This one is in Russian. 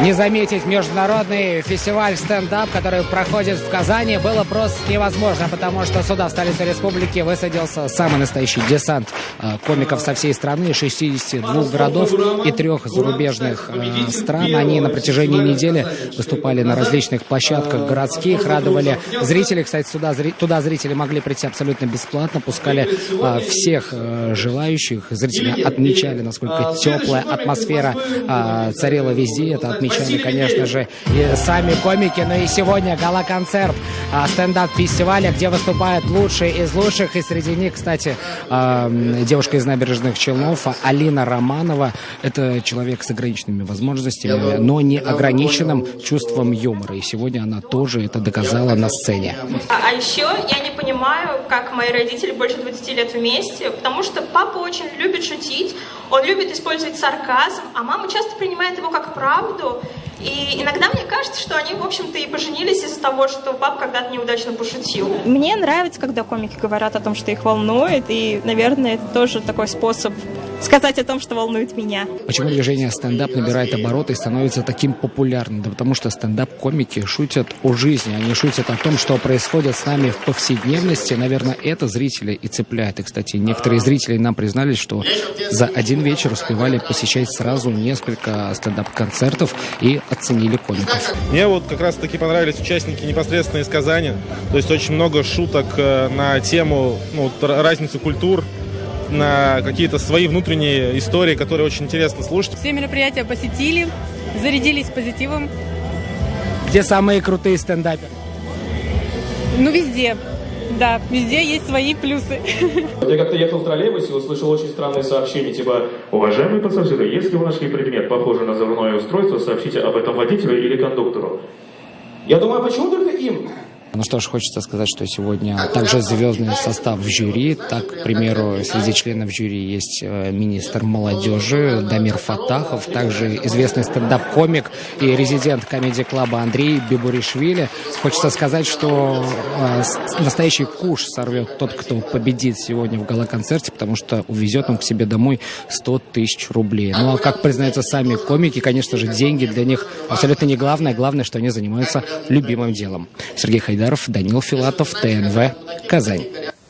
Не заметить международный фестиваль стендап, который проходит в Казани, было просто невозможно, потому что сюда, в столицу республики, высадился самый настоящий десант комиков со всей страны, 62 городов и 3 зарубежных стран. Они на протяжении недели выступали на различных площадках городских, радовали зрителей. Кстати, туда зрители могли прийти абсолютно бесплатно, пускали всех желающих. Зрители отмечали, насколько теплая атмосфера царила везде. Это отмечали, конечно же, и сами комики. Но и сегодня гала-концерт стендап-фестиваля, где выступают лучшие из лучших. И среди них, кстати, девушка из Набережных Челнов Алина Романова. Это человек с ограниченными возможностями, но не ограниченным чувством юмора. И сегодня она тоже это доказала на сцене. А еще я не понимаю, как мои родители больше 20 лет вместе, потому что папа очень любит шутить, он любит использовать сарказм, а мама часто принимает его как правду. И иногда мне кажется, что они, в общем-то, и поженились из-за того, что папа когда-то неудачно пошутил. Мне нравится, когда комики говорят о том, что их волнует, и, наверное, это тоже такой способ сказать о том, что волнует меня. Почему движение стендап набирает обороты и становится таким популярным? Да потому что стендап-комики шутят о жизни, они шутят о том, что происходит с нами в повседневности. Наверное, это зрители и цепляет. И, кстати, некоторые зрители нам признались, что за один вечер успевали посещать сразу несколько стендап-концертов и оценили комиков. Мне вот как раз-таки понравились участники непосредственно из Казани. То есть очень много шуток на тему разницы культур, на какие-то свои внутренние истории, которые очень интересно слушать. Все мероприятия посетили, зарядились позитивом. Где самые крутые стендаперы? Ну, везде. Да, везде есть свои плюсы. Я как-то ехал в троллейбусе и услышал очень странные сообщения, типа: «Уважаемые пассажиры, если вы нашли предмет, похожий на взрывное устройство, сообщите об этом водителю или кондуктору». Я думаю, а почему только им? Ну что ж, хочется сказать, что сегодня также звездный состав в жюри. Так, к примеру, среди членов жюри есть министр молодежи Дамир Фатахов, также известный стендап-комик и резидент комедий-клаба Андрей Бибуришвили. Хочется сказать, что настоящий куш сорвет тот, кто победит сегодня в гала-концерте, потому что увезет он к себе домой 100 тысяч рублей. Ну а как признаются сами комики, конечно же, деньги для них абсолютно не главное. Главное, что они занимаются любимым делом. Сергей Хайдаров, Данил Филатов, ТНВ, Казань.